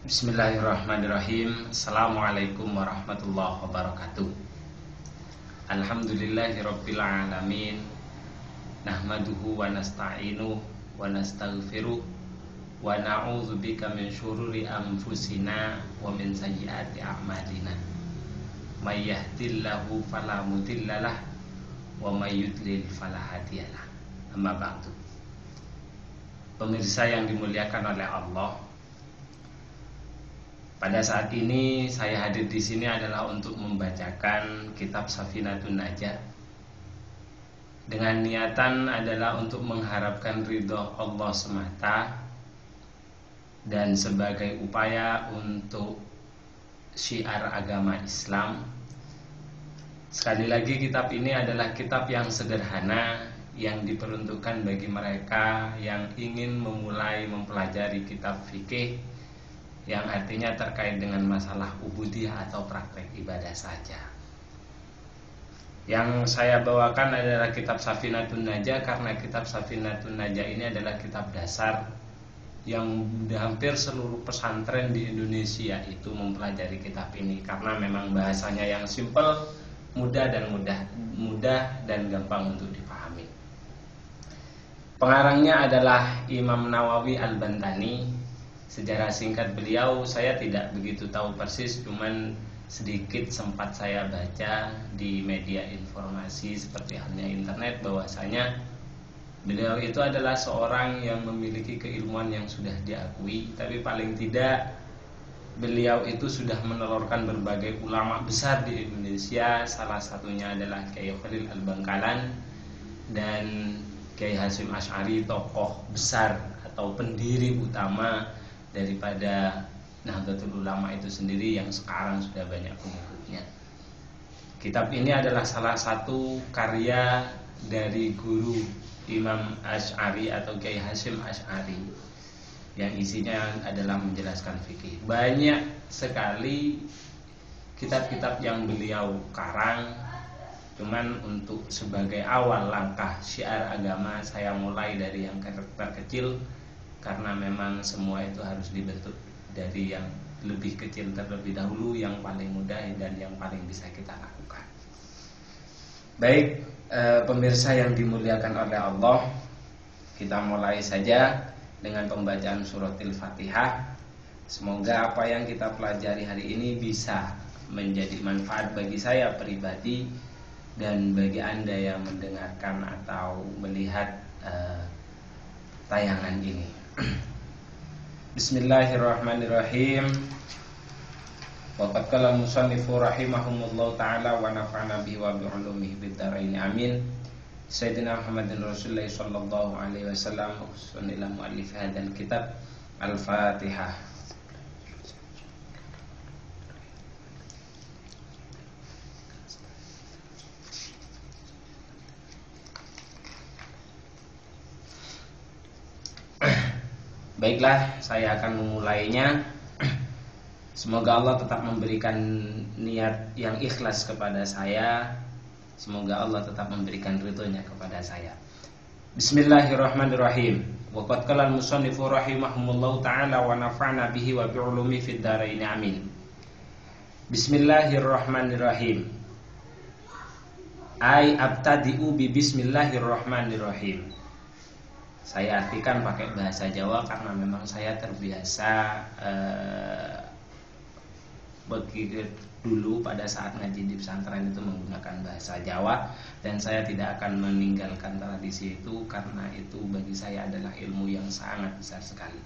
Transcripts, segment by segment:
Bismillahirrahmanirrahim. Assalamualaikum warahmatullahi wabarakatuh. Alhamdulillahirabbil alamin. Nahmaduhu wa nasta'inuhu wa nastaghfiruh wa na'udzubika min syururi anfusina wa min sayyiati a'malina. May yahdihillahu fala mudhillalah wa may yudlil fala hadiyalah. Amma ba'du. Pemirsa yang dimuliakan oleh Allah, pada saat ini saya hadir di sini adalah untuk membacakan kitab Safinatun Najah dengan niatan adalah untuk mengharapkan ridho Allah semata dan sebagai upaya untuk syiar agama Islam. Sekali lagi, kitab ini adalah kitab yang sederhana yang diperuntukkan bagi mereka yang ingin memulai mempelajari kitab fikih yang artinya terkait dengan masalah ubudiyah atau praktek ibadah saja. Yang saya bawakan adalah kitab Safinatun Najah karena kitab Safinatun Najah ini adalah kitab dasar yang hampir seluruh pesantren di Indonesia itu mempelajari kitab ini karena memang bahasanya yang simpel, mudah dan gampang untuk dipahami. Pengarangnya adalah Imam Nawawi Al-Bantani. Sejarah singkat beliau saya tidak begitu tahu persis, cuman sedikit sempat saya baca di media informasi seperti halnya internet bahwasanya beliau itu adalah seorang yang memiliki keilmuan yang sudah diakui, tapi paling tidak beliau itu sudah menelurkan berbagai ulama besar di Indonesia. Salah satunya adalah Kiai Khalil Al-Bangkalan dan Kiai Hasyim Asy'ari, tokoh besar atau pendiri utama daripada Nahdlatul Ulama itu sendiri yang sekarang sudah banyak pengikutnya. Kitab ini adalah salah satu karya dari guru Imam Asy'ari atau Kiai Hasyim Asy'ari yang isinya adalah menjelaskan fikih. Banyak sekali kitab-kitab yang beliau karang, cuman untuk sebagai awal langkah syiar agama saya mulai dari yang terkecil karena memang semua itu harus dibentuk dari yang lebih kecil terlebih dahulu, yang paling mudah dan yang paling bisa kita lakukan. Baik, pemirsa yang dimuliakan oleh Allah, kita mulai saja dengan pembacaan suratil Fatihah. Semoga apa yang kita pelajari hari ini bisa menjadi manfaat bagi saya pribadi dan bagi Anda yang mendengarkan atau melihat tayangan ini. Bismillahirrahmanirrahim. Wa qad qala al-musannifu rahimahumullah ta'ala wa nafa'na bihi wa bi'ulumihi bid-dharain amin. Sayyidina Muhammadin Rasulullah sallallahu alaihi wasallam ila muallif hadzal kitab Al-Fatihah. Baiklah, saya akan memulainya. Semoga Allah tetap memberikan niat yang ikhlas kepada saya. Semoga Allah tetap memberikan ridhonya kepada saya. Bismillahirrahmanirrahim. Wa qad qala al-musannifu rahimahumullah ta'ala wa nafa'na bihi wa bi'ulumi fid dharain amin. Bismillahirrahmanirrahim. Ai abtadi'u bi bismillahirrahmanirrahim. Saya artikan pakai bahasa Jawa karena memang saya terbiasa dulu pada saat ngaji di pesantren itu menggunakan bahasa Jawa, dan saya tidak akan meninggalkan tradisi itu karena itu bagi saya adalah ilmu yang sangat besar sekali.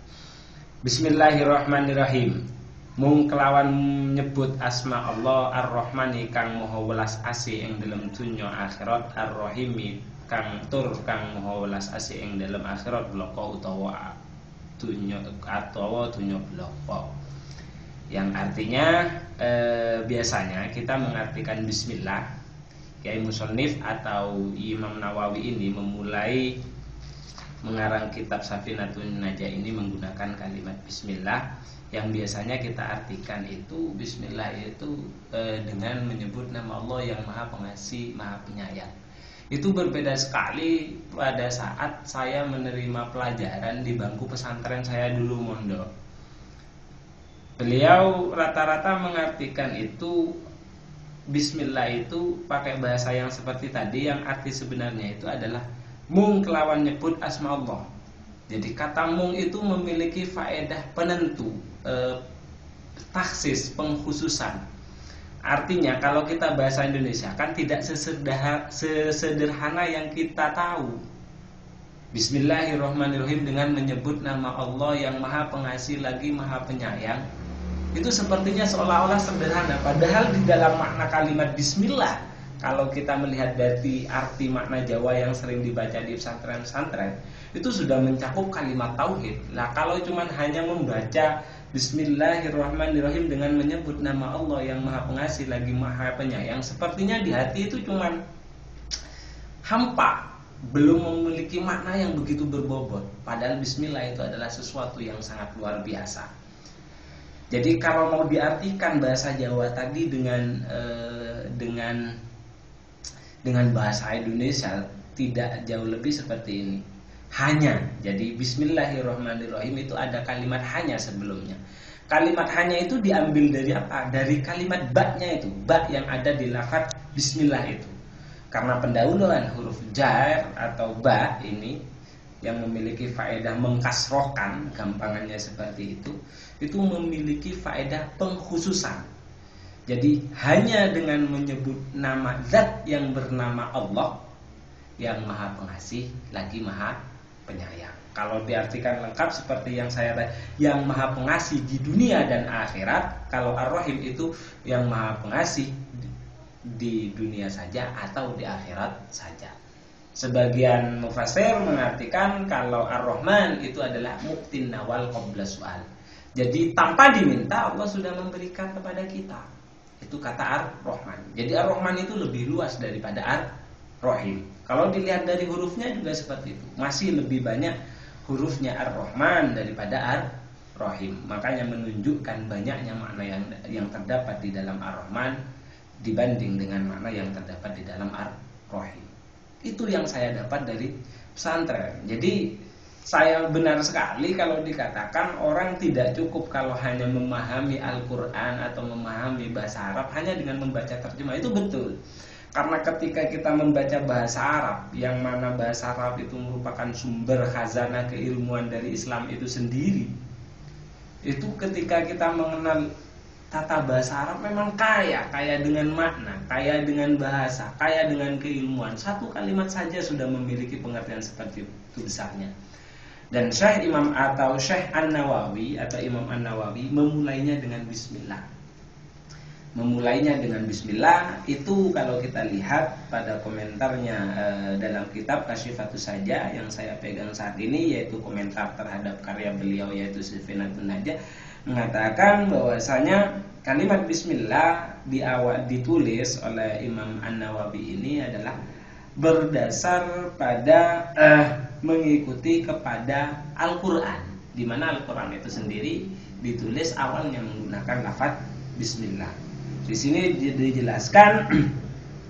Bismillahirrahmanirrahim. Mung kelawan nyebut asma Allah Ar-Rahmani kang maha welas asih ing dalem dunya akhirat, Ar-Rahimi kang tur kang maha welas asih ing dalem akhirat bloko utawa dunya bloko. Yang artinya biasanya kita mengartikan bismillah. Kiai Musannif atau Imam Nawawi ini memulai mengarang kitab Safinatun Najah ini menggunakan kalimat bismillah, yang biasanya kita artikan itu bismillah itu dengan menyebut nama Allah yang Maha Pengasih, Maha Penyayang. Itu berbeda sekali pada saat saya menerima pelajaran di bangku pesantren saya dulu mondok. Beliau rata-rata mengartikan itu Bismillah itu pakai bahasa yang seperti tadi, yang arti sebenarnya itu adalah mung kelawan nyebut asma Allah. Jadi kata mung itu memiliki faedah penentu, taksis, pengkhususan. Artinya kalau kita bahasa Indonesia kan tidak sesederhana yang kita tahu. Bismillahirrahmanirrahim dengan menyebut nama Allah yang Maha Pengasih lagi Maha Penyayang. Itu sepertinya seolah-olah sederhana, padahal di dalam makna kalimat bismillah, kalau kita melihat dari arti makna Jawa yang sering dibaca di pesantren-pesantren, itu sudah mencakup kalimat tauhid. Nah, kalau cuman hanya membaca Bismillahirrahmanirrahim dengan menyebut nama Allah yang Maha Pengasih lagi Maha Penyayang, sepertinya di hati itu cuman hampa, belum memiliki makna yang begitu berbobot. Padahal bismillah itu adalah sesuatu yang sangat luar biasa. Jadi kalau mau diartikan bahasa Jawa tadi dengan bahasa Indonesia, tidak jauh lebih seperti ini. Hanya, jadi Bismillahirrahmanirrahim itu ada kalimat hanya sebelumnya. Kalimat hanya itu diambil dari apa? Dari kalimat ba-nya itu, ba yang ada di lafaz Bismillah itu. Karena pendahuluan huruf jar atau ba ini yang memiliki faedah mengkasrohkan, gampangannya seperti itu memiliki faedah pengkhususan. Jadi hanya dengan menyebut nama zat yang bernama Allah yang Maha Pengasih lagi Maha Penyayang. Kalau diartikan lengkap seperti yang saya yang Maha Pengasih di dunia dan akhirat. Kalau Ar-Rahim itu yang Maha Pengasih di dunia saja atau di akhirat saja. Sebagian mufassir mengartikan kalau Ar-Rahman itu adalah muktin nawal qabla su'al. Jadi tanpa diminta Allah sudah memberikan kepada kita. Itu kata Ar-Rahman. Jadi Ar-Rahman itu lebih luas daripada Ar-Rahim. Kalau dilihat dari hurufnya juga seperti itu. Masih lebih banyak hurufnya Ar-Rahman daripada Ar-Rahim. Makanya menunjukkan banyaknya makna yang terdapat di dalam Ar-Rahman dibanding dengan makna yang terdapat di dalam Ar-Rahim. Itu yang saya dapat dari pesantren. Jadi saya benar sekali kalau dikatakan orang tidak cukup kalau hanya memahami Al-Quran atau memahami bahasa Arab hanya dengan membaca terjemah. Itu betul. Karena ketika kita membaca bahasa Arab, yang mana bahasa Arab itu merupakan sumber khazanah keilmuan dari Islam itu sendiri, itu ketika kita mengenal tata bahasa Arab memang kaya dengan makna, kaya dengan bahasa, kaya dengan keilmuan. Satu kalimat saja sudah memiliki pengertian seperti itu besarnya. Dan Syekh Imam atau Syekh An-Nawawi atau Imam An-Nawawi memulainya dengan bismillah. Memulainya dengan bismillah itu kalau kita lihat pada komentarnya dalam kitab Kasyifatus Saja yang saya pegang saat ini, yaitu komentar terhadap karya beliau yaitu Sifinatun Najah, mengatakan bahwasanya kalimat bismillah ditulis oleh Imam An-Nawawi ini adalah berdasar pada mengikuti kepada Al-Quran, di mana Al-Quran itu sendiri ditulis awalnya menggunakan lafaz bismillah. Di sini dijelaskan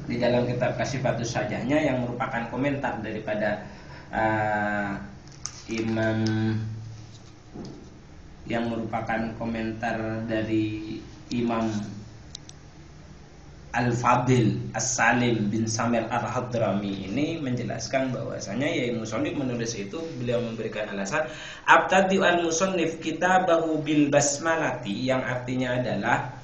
di dalam kitab Kasyifatus Sajahnya yang merupakan komentar daripada Imam yang merupakan komentar dari Imam Al-Fadil As-Salim bin Samir Al-Hadrami ini menjelaskan bahwasanya ya musannif menulis itu beliau memberikan alasan abtadi al-musannif kitabahu bil basmalati, yang artinya adalah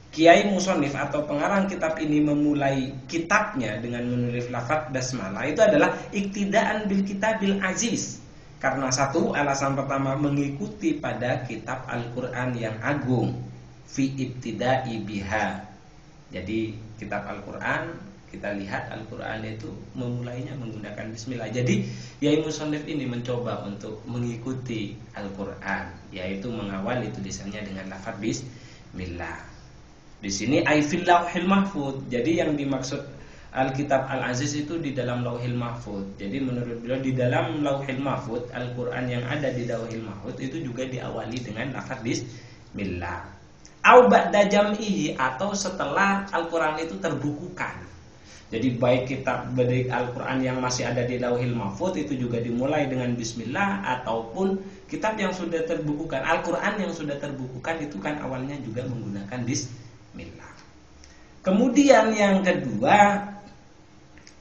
Kiai musannif atau pengarang kitab ini memulai kitabnya dengan menulis lafaz basmalah itu adalah iktidaan bil kitabil aziz. Karena satu, alasan pertama mengikuti pada kitab Al-Quran yang agung, fi ibtida'i biha. Jadi kitab Al-Quran, kita lihat Al-Quran itu memulainya menggunakan bismillah. Jadi Yai musannif ini mencoba untuk mengikuti Al-Quran, yaitu mengawali tulisannya dengan lafaz bismillah. Di sini ai fil lauhil mahfuz. Jadi yang dimaksud Alkitab Al-Aziz itu di dalam Lauhil Mahfuz. Jadi menurut beliau di dalam Lauhil Mahfuz, Al-Quran yang ada di Lauhil Mahfuz itu juga diawali dengan lafaz bismillah. Au ba'da jam'ihi, atau setelah Al-Quran itu terbukukan. Jadi baik kitab baik Al-Quran yang masih ada di Lauhil Mahfuz itu juga dimulai dengan bismillah, ataupun kitab yang sudah terbukukan, Al-Quran yang sudah terbukukan itu kan awalnya juga menggunakan bismillah. Kemudian yang kedua,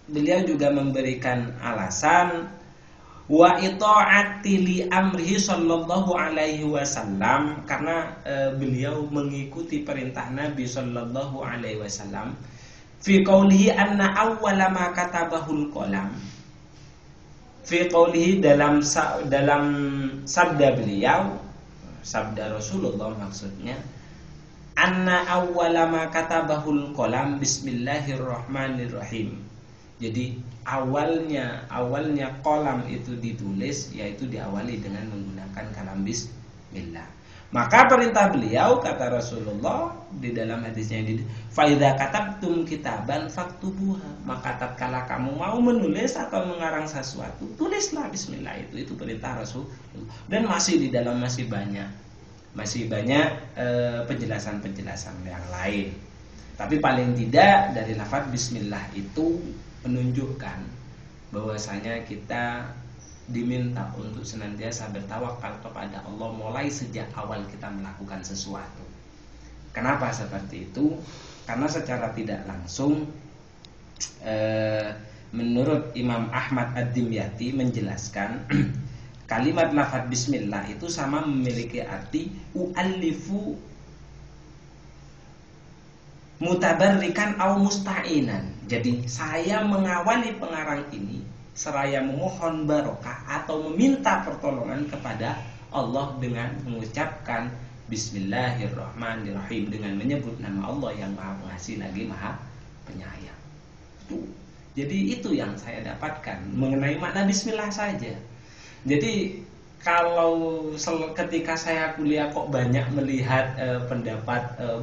beliau juga memberikan alasan wa itaati li amrihi sallallahu alaihi wasallam, karena beliau mengikuti perintah Nabi sallallahu alaihi wasallam fi qaulihi anna awwala ma katabahul qalam, fi qaulihi dalam sabda beliau, sabda Rasulullah maksudnya, anna awwala ma katabahul qalam bismillahirrahmanirrahim. Jadi awalnya qalam itu ditulis yaitu diawali dengan menggunakan kalam bismillah. Maka perintah beliau, kata Rasulullah di dalam hadisnya ini, fa idza katabtum kitaban faktubuha, maka tatkala kamu mau menulis atau mengarang sesuatu, tulislah bismillah. Itu perintah Rasulullah. Dan masih banyak penjelasan-penjelasan yang lain. Tapi paling tidak dari lafaz bismillah itu menunjukkan bahwasanya kita diminta untuk senantiasa bertawakal kepada Allah mulai sejak awal kita melakukan sesuatu. Kenapa seperti itu? Karena secara tidak langsung menurut Imam Ahmad Ad-Dimyati menjelaskan kalimat lafaz bismillah itu sama memiliki arti u'allifu mutabarrikan au musta'inan. Jadi saya mengawali pengarang ini seraya memohon barokah atau meminta pertolongan kepada Allah dengan mengucapkan bismillahirrahmanirrahim, dengan menyebut nama Allah yang Maha Pengasih lagi Maha Penyayang. Jadi itu yang saya dapatkan mengenai makna bismillah saja. Jadi kalau ketika saya kuliah kok banyak melihat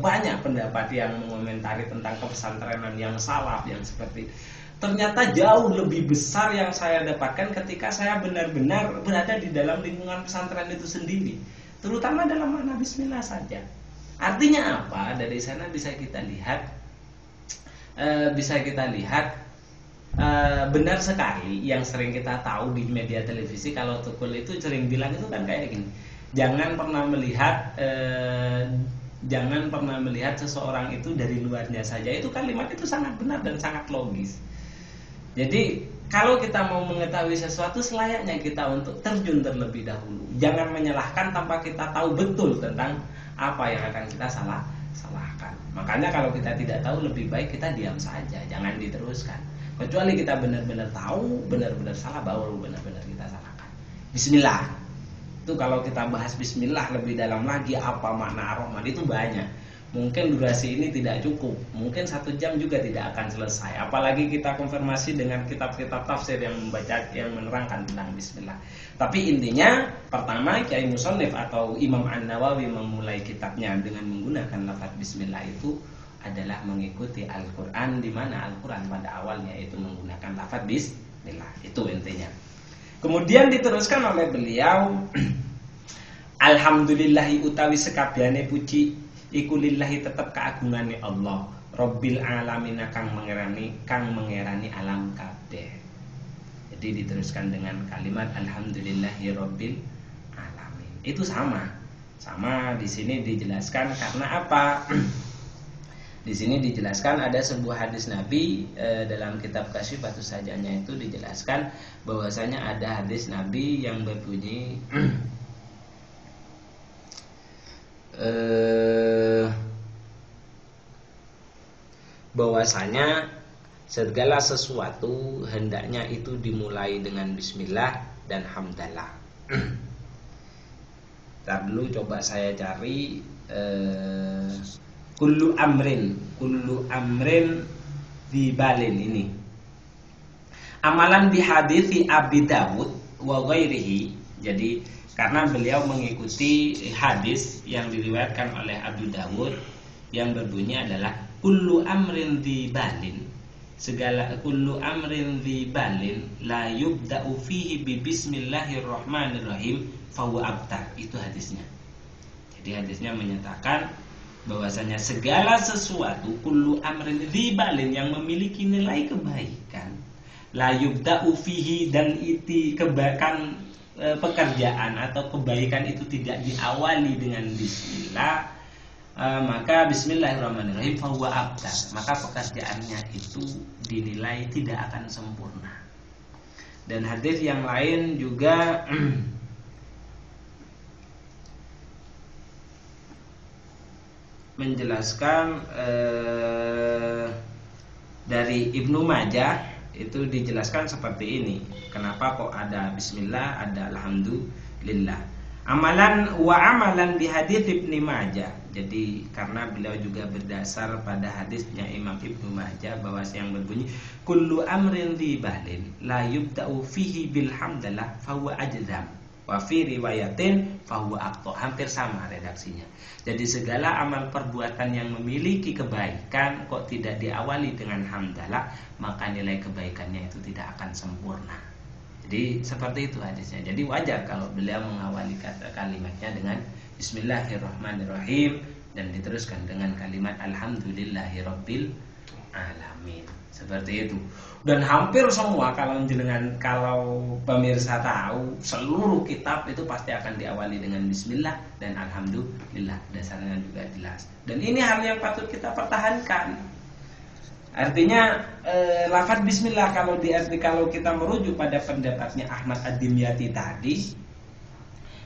banyak pendapat yang mengomentari tentang kepesantrenan yang salaf yang seperti, ternyata jauh lebih besar yang saya dapatkan ketika saya benar-benar berada di dalam lingkungan pesantren itu sendiri, terutama dalam makna bismillah saja. Artinya apa? Dari sana bisa kita lihat benar sekali yang sering kita tahu di media televisi, kalau Tukul itu sering bilang itu kan kayak gini, jangan pernah melihat seseorang itu dari luarnya saja. Itu kalimat itu sangat benar dan sangat logis. Jadi kalau kita mau mengetahui sesuatu, selayaknya kita untuk terjun terlebih dahulu. Jangan menyalahkan tanpa kita tahu betul tentang apa yang akan kita salahkan. Makanya kalau kita tidak tahu, lebih baik kita diam saja, jangan diteruskan. Kecuali kita benar-benar tahu, benar-benar salah, baru benar-benar kita salahkan. Bismillah. Itu kalau kita bahas bismillah lebih dalam lagi, apa makna ar-Rahman, itu banyak. Mungkin durasi ini tidak cukup, mungkin 1 jam juga tidak akan selesai. Apalagi kita konfirmasi dengan kitab-kitab tafsir yang menerangkan tentang bismillah. Tapi intinya, pertama Kiai Musannif atau Imam An-Nawawi memulai kitabnya dengan menggunakan lafaz bismillah itu adalah mengikuti Al-Quran, di mana Al-Quran pada awalnya itu menggunakan lafaz bismillah. Itu intinya. Kemudian diteruskan oleh beliau, alhamdulillahi utawi sekabehane puji iku lillahi tetep keagungane Allah, Rabbil alamin kang mengerani alam kabeh. Jadi diteruskan dengan kalimat alhamdulillahi rabbil alamin. Itu sama di sini dijelaskan karena apa? Di sini dijelaskan ada sebuah hadis Nabi dalam kitab Kasyifatus Sajanya itu dijelaskan bahwasanya ada hadis Nabi yang berbunyi bahwasanya segala sesuatu hendaknya itu dimulai dengan bismillah dan hamdalah. Ntar dulu coba saya cari kullu amrin dibalin ini. Amalan bihadithi Abi Dawud wa ghairihi. Jadi karena beliau mengikuti hadis yang diriwayatkan oleh Abu Dawud yang berbunyi adalah kullu amrin dibalin, kullu amrin dibalin la yubda'u fihi bi bismillahirrahmanirrahim fahuwa abtar. Itu hadisnya. Jadi hadisnya menyatakan bahwasanya segala sesuatu kullu amrin dzibalin yang memiliki nilai kebaikan la yubda'u fihi, dan itu kebaikan pekerjaan atau kebaikan itu tidak diawali dengan bismillah, maka bismillahirrahmanirrahim fahuwa abtar, maka pekerjaannya itu dinilai tidak akan sempurna. Dan hadis yang lain juga menjelaskan dari Ibnu Majah itu dijelaskan seperti ini. Kenapa kok ada bismillah, ada alhamdulillah. Amalan di hadis Ibnu Majah. Jadi karena beliau juga berdasar pada hadisnya Imam Ibnu Majah bahwa yang berbunyi kullu amrin dzibalin la yubda'u fihi bilhamdalah fahuwa ajzam wa fi riwayatin fahuwa aqta. Hampir sama redaksinya. Jadi segala amal perbuatan yang memiliki kebaikan kok tidak diawali dengan hamdalah, maka nilai kebaikannya itu tidak akan sempurna. Jadi seperti itu hadisnya. Jadi wajar kalau beliau mengawali kalimatnya dengan bismillahirrahmanirrahim dan diteruskan dengan kalimat alhamdulillahirabbil alamin. Seperti itu. Dan hampir semua kalau pemirsa tahu, seluruh kitab itu pasti akan diawali dengan bismillah dan alhamdulillah. Dasarnya juga jelas. Dan ini hal yang patut kita pertahankan. Artinya lafaz bismillah kalau kita merujuk pada pendapatnya Ahmad Ad-Dimyati tadi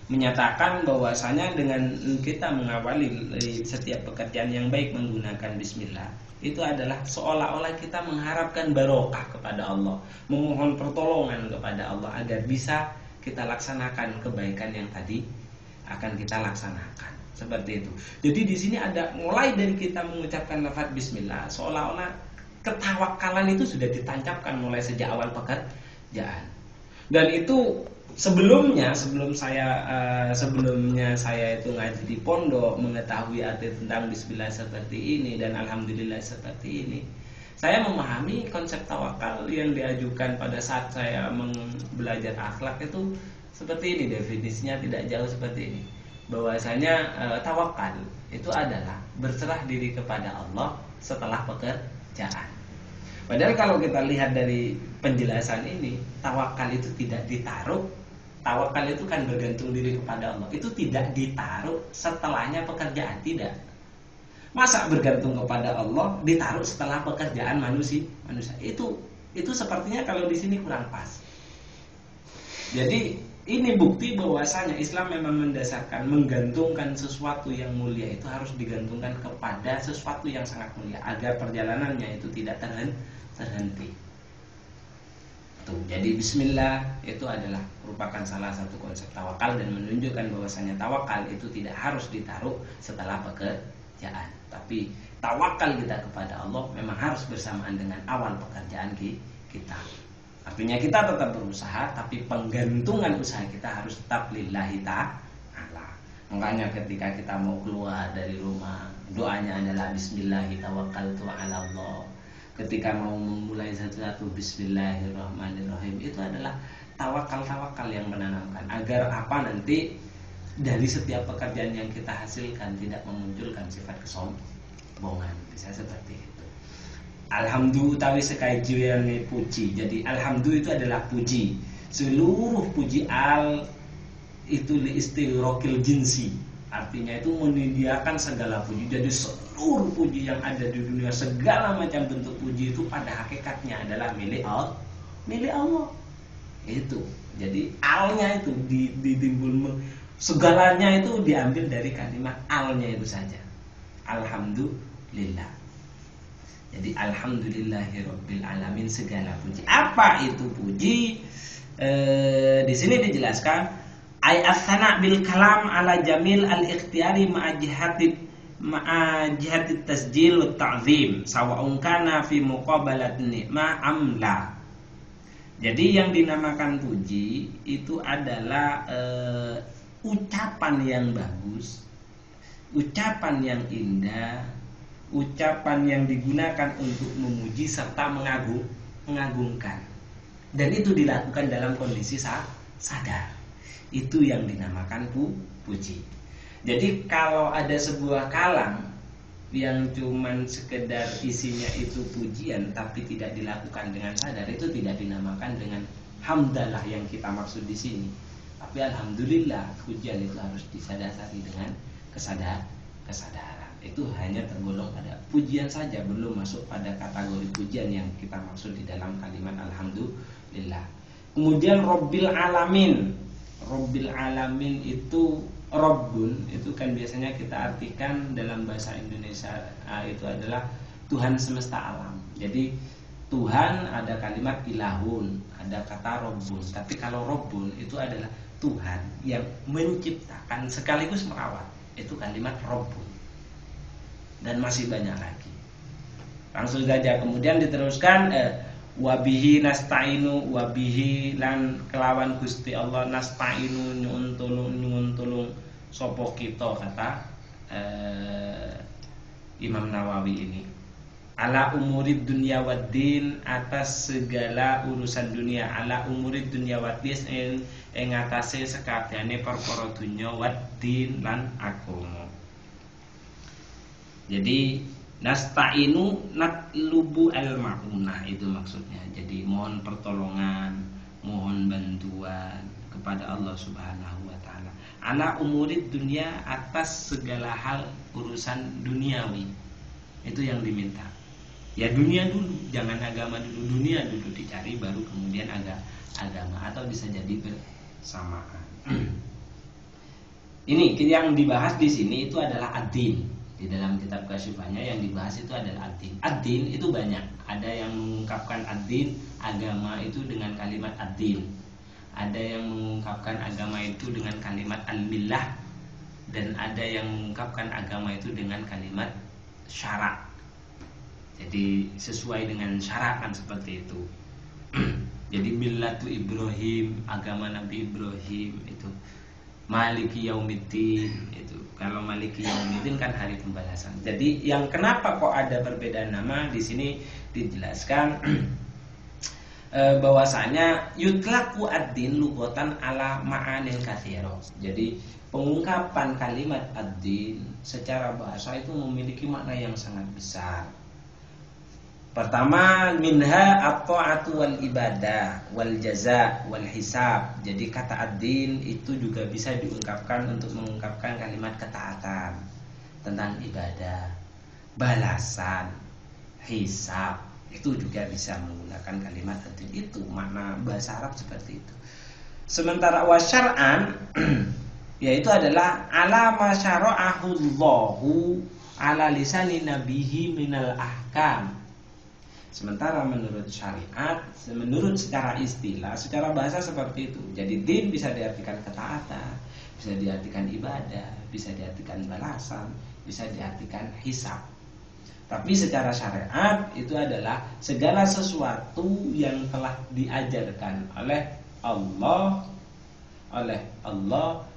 menyatakan bahwasanya dengan kita mengawali setiap pekerjaan yang baik menggunakan bismillah, itu adalah seolah-olah kita mengharapkan barokah kepada Allah, memohon pertolongan kepada Allah agar bisa kita laksanakan kebaikan yang tadi akan kita laksanakan. Seperti itu. Jadi di sini ada mulai dari kita mengucapkan lafaz bismillah, seolah-olah ketawakalan itu sudah ditancapkan mulai sejak awal pekerjaan. Dan itu sebelumnya saya itu ngaji di pondok, mengetahui arti tentang bismillah seperti ini dan alhamdulillah seperti ini. Saya memahami konsep tawakal yang diajukan pada saat saya belajar akhlak itu seperti ini, definisinya tidak jauh seperti ini. Bahwasanya tawakal itu adalah berserah diri kepada Allah setelah pekerjaan. Padahal kalau kita lihat dari penjelasan ini, tawakal itu tidak ditaruh. Tawakal itu kan bergantung diri kepada Allah. Itu tidak ditaruh setelahnya pekerjaan, tidak. Masa bergantung kepada Allah ditaruh setelah pekerjaan manusia? Itu sepertinya kalau di sini kurang pas. Jadi ini bukti bahwasanya Islam memang mendasarkan menggantungkan sesuatu yang mulia itu harus digantungkan kepada sesuatu yang sangat mulia agar perjalanannya itu tidak terhenti. Tuh, jadi bismillah itu adalah merupakan salah satu konsep tawakal dan menunjukkan bahwasanya tawakal itu tidak harus ditaruh setelah pekerjaan, tapi tawakal kita kepada Allah memang harus bersamaan dengan awal pekerjaan kita. Artinya kita tetap berusaha, tapi penggantungan usaha kita harus tetap lillahi ta'ala. Makanya ketika kita mau keluar dari rumah, doanya adalah bismillahi tawakkaltu 'ala Allah. Ketika mau memulai sesuatu, bismillahirrahmanirrahim. Itu adalah tawakal yang menanamkan agar apa nanti dari setiap pekerjaan yang kita hasilkan tidak memunculkan sifat kesombongan. Bisa seperti itu. Alhamdulillah utawi sekajane puji. Jadi alhamdulillah itu adalah puji. Seluruh puji al itu li istighraqil jinsi. Artinya itu menyediakan segala puji. Jadi seluruh puji yang ada di dunia, segala macam bentuk puji itu pada hakikatnya adalah milik Allah. Itu. Jadi alnya itu ditimbul, segalanya itu diambil dari kalimat alnya itu saja. Alhamdulillah. Jadi alhamdulillahirabbil alamin, segala puji. Apa itu puji? Di sini dijelaskan ay as-sana' bil kalam ala jamil al-ikhtiyari ma'a jihatit tasjil wa ta'zim sawa'un kana fi muqabalat ni'mah amla. Jadi yang dinamakan puji itu adalah ucapan yang bagus, ucapan yang indah, ucapan yang digunakan untuk memuji serta mengagungkan. Dan itu dilakukan dalam kondisi sadar. Itu yang dinamakan puji. Jadi kalau ada sebuah kalam yang cuman sekedar isinya itu pujian tapi tidak dilakukan dengan sadar, itu tidak dinamakan dengan hamdalah yang kita maksud di sini. Tapi alhamdulillah, pujian itu harus disadari dengan kesadaran. Itu hanya tergolong pada pujian saja, belum masuk pada kategori pujian yang kita maksud di dalam kalimat alhamdulillah. Kemudian Rabbil Alamin. Rabbil Alamin itu, Rabbun itu kan biasanya kita artikan dalam bahasa Indonesia itu adalah Tuhan semesta alam. Jadi Tuhan ada kalimat ilahun, ada kata Rabbun. Tapi kalau Rabbun itu adalah Tuhan yang menciptakan sekaligus merawat. Itu kalimat Rabbun. Dan masih banyak lagi. Langsung saja kemudian diteruskan wabihi nasta'inu, wabihi lan kelawan Gusti Allah nasta'inu nyuwun tulung sapa kita, kata Imam Nawawi ini. Ala umurid dunya waddin, atas segala urusan dunia. Ala umurid dunya waddin ing atase sekabehane perkara dunya waddin lan agama. Jadi nasta'inu natlubu al-ma'unah, itu maksudnya. Jadi mohon pertolongan, mohon bantuan kepada Allah Subhanahu wa taala. Ala umurid dunia, atas segala hal urusan duniawi. Itu yang diminta. Ya dunia dulu, jangan agama dulu. Dunia dulu dicari, baru kemudian agama, atau bisa jadi bersamaan. Ini yang dibahas di sini itu adalah ad-din. Di dalam kitab Kasyifannya yang dibahas itu adalah ad-din. Ad-din itu banyak. Ada yang mengungkapkan ad-din, agama itu dengan kalimat ad-din. Ada yang mengungkapkan agama itu dengan kalimat al-millah. Dan ada yang mengungkapkan agama itu dengan kalimat syara'. Jadi sesuai dengan syara' kan seperti itu. Jadi millatu Ibrahim, agama Nabi Ibrahim itu. Maliki yaumiddin itu. Kalau Maliki yaumiddin kan hari pembalasan. Jadi yang kenapa kok ada perbedaan nama di sini dijelaskan bahwasanya yutlaku ad-din lughatan ala ma'anin katsira. Jadi pengungkapan kalimat ad-din secara bahasa itu memiliki makna yang sangat besar. Pertama, minha at-ta'atu wal ibadah wal jaza wal hisab. Jadi kata ad-din itu juga bisa diungkapkan untuk mengungkapkan kalimat ketaatan, tentang ibadah, balasan, hisab. Itu juga bisa menggunakan kalimat ad-din. Itu makna bahasa Arab seperti itu. Sementara wasyar'an yaitu adalah ala ma syara'ahu Allahu ala lisani nabihi minal ahkam. Sementara menurut syariat, menurut secara istilah, secara bahasa seperti itu. Jadi din bisa diartikan ketaatan, bisa diartikan ibadah, bisa diartikan balasan, bisa diartikan hisab. Tapi secara syariat itu adalah segala sesuatu yang telah diajarkan oleh Allah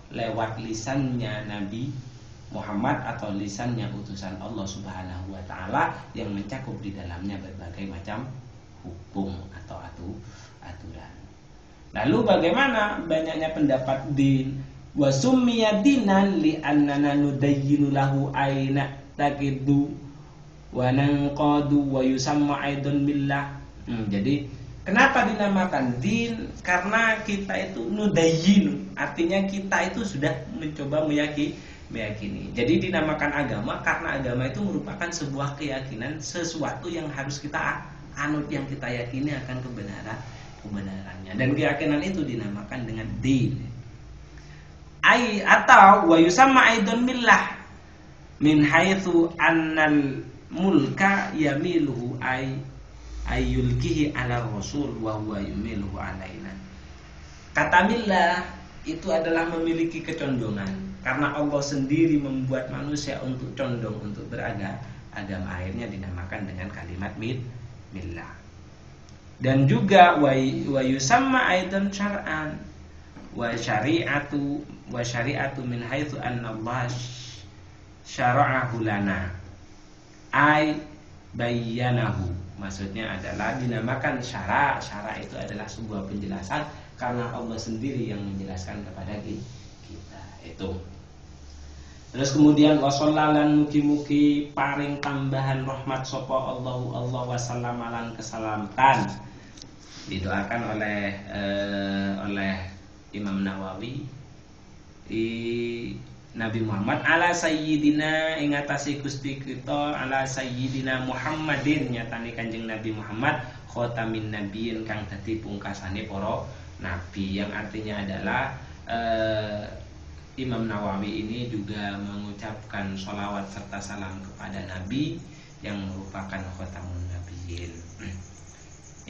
lewat lisannya Nabi Muhammad atau lisannya utusan Allah Subhanahu wa taala yang mencakup di dalamnya berbagai macam hukum atau aturan. Lalu bagaimana banyaknya pendapat din wa summiya dinan li annana nudayyinu lahu aina taqidu wa nanqadu wa yusamma aidun billah. Jadi kenapa dinamakan din? Karena kita itu nudayyinu, artinya kita itu sudah mencoba meyakini. Jadi dinamakan agama karena agama itu merupakan sebuah keyakinan, sesuatu yang harus kita anut, yang kita yakini akan kebenarannya. Dan keyakinan itu dinamakan dengan din. Atau wa yusamma aidun millah min haitsu annal mulka yamiluhu ayyulkihi ala rasul wa huwa yumiluhu alaina. Kata millah itu adalah memiliki kecondongan. Karena Allah sendiri membuat manusia untuk condong untuk beragama, akhirnya dinamakan dengan kalimat millah. Dan juga wa yusamma aidan syar'an wa syari'atu min haitsu anna Allah syara'ahu lana ay bayyanahu. Maksudnya adalah dinamakan syara'. Syara' itu adalah sebuah penjelasan karena Allah sendiri yang menjelaskan kepada kita. Itu. Terus kemudian wasollalan mugi-mugi paring tambahan rahmat sapa Allahu Allah wasallam lan kesalamatan. Didoakan oleh Imam Nawawi di Nabi Muhammad ala sayyidina ing atase Gusti kita ala sayyidina Muhammadin nyatane Kanjeng Nabi Muhammad khotamin nabiyyin kang dadi pungkasane para nabi, yang artinya adalah Imam Nawawi ini juga mengucapkan sholawat serta salam kepada Nabi yang merupakan khotamun nabiyyin.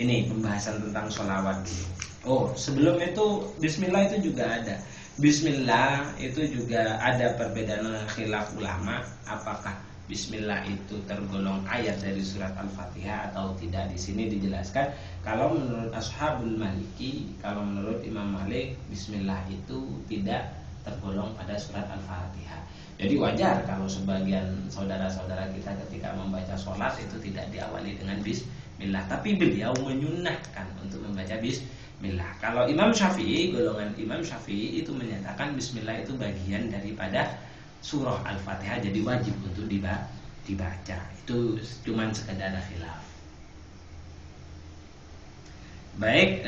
Ini pembahasan tentang sholawat dulu. Oh, sebelum itu bismillah itu juga ada. Bismillah itu juga ada perbedaan khilaf ulama, apakah bismillah itu tergolong ayat dari surat Al-Fatihah atau tidak. Di sini dijelaskan kalau menurut Ashabul Maliki, kalau menurut Imam Malik, bismillah itu tidak tergolong pada surat Al-Fatihah. Jadi wajar kalau sebagian saudara-saudara kita ketika membaca sholat itu tidak diawali dengan bismillah, tapi beliau menyunahkan untuk membaca bismillah. Kalau Imam Syafi'i, golongan Imam Syafi'i itu menyatakan bismillah itu bagian daripada surah Al-Fatihah, jadi wajib untuk dibaca. Itu cuman sekedar khilaf. Baik,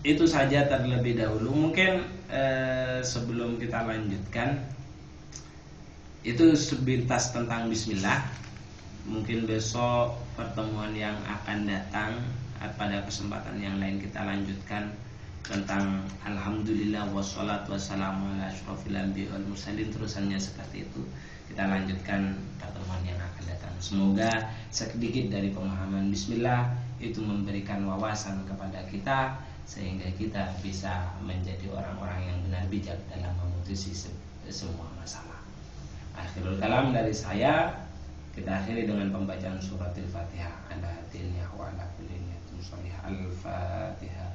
itu saja terlebih dahulu. Mungkin sebelum kita lanjutkan, itu sepintas tentang bismillah. Mungkin besok pertemuan yang akan datang pada kesempatan yang lain kita lanjutkan tentang alhamdulillah wassalatu wassalamu ala asyrofil anbiya wal mursalin, terusannya seperti itu. Kita lanjutkan pertemuan yang akan datang. Semoga sedikit dari pemahaman bismillah itu memberikan wawasan kepada kita sehingga kita bisa menjadi orang-orang yang benar bijak dalam memutusi semua masalah. Akhirul kalam dari saya, kita akhiri dengan pembacaan surat Al-Fatihah. Ala hatinnya wa ala kulli niyatin shalihah. Al-Fatihah.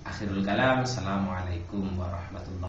Akhirul kalam. Assalamualaikum warahmatullahi wabarakatuh.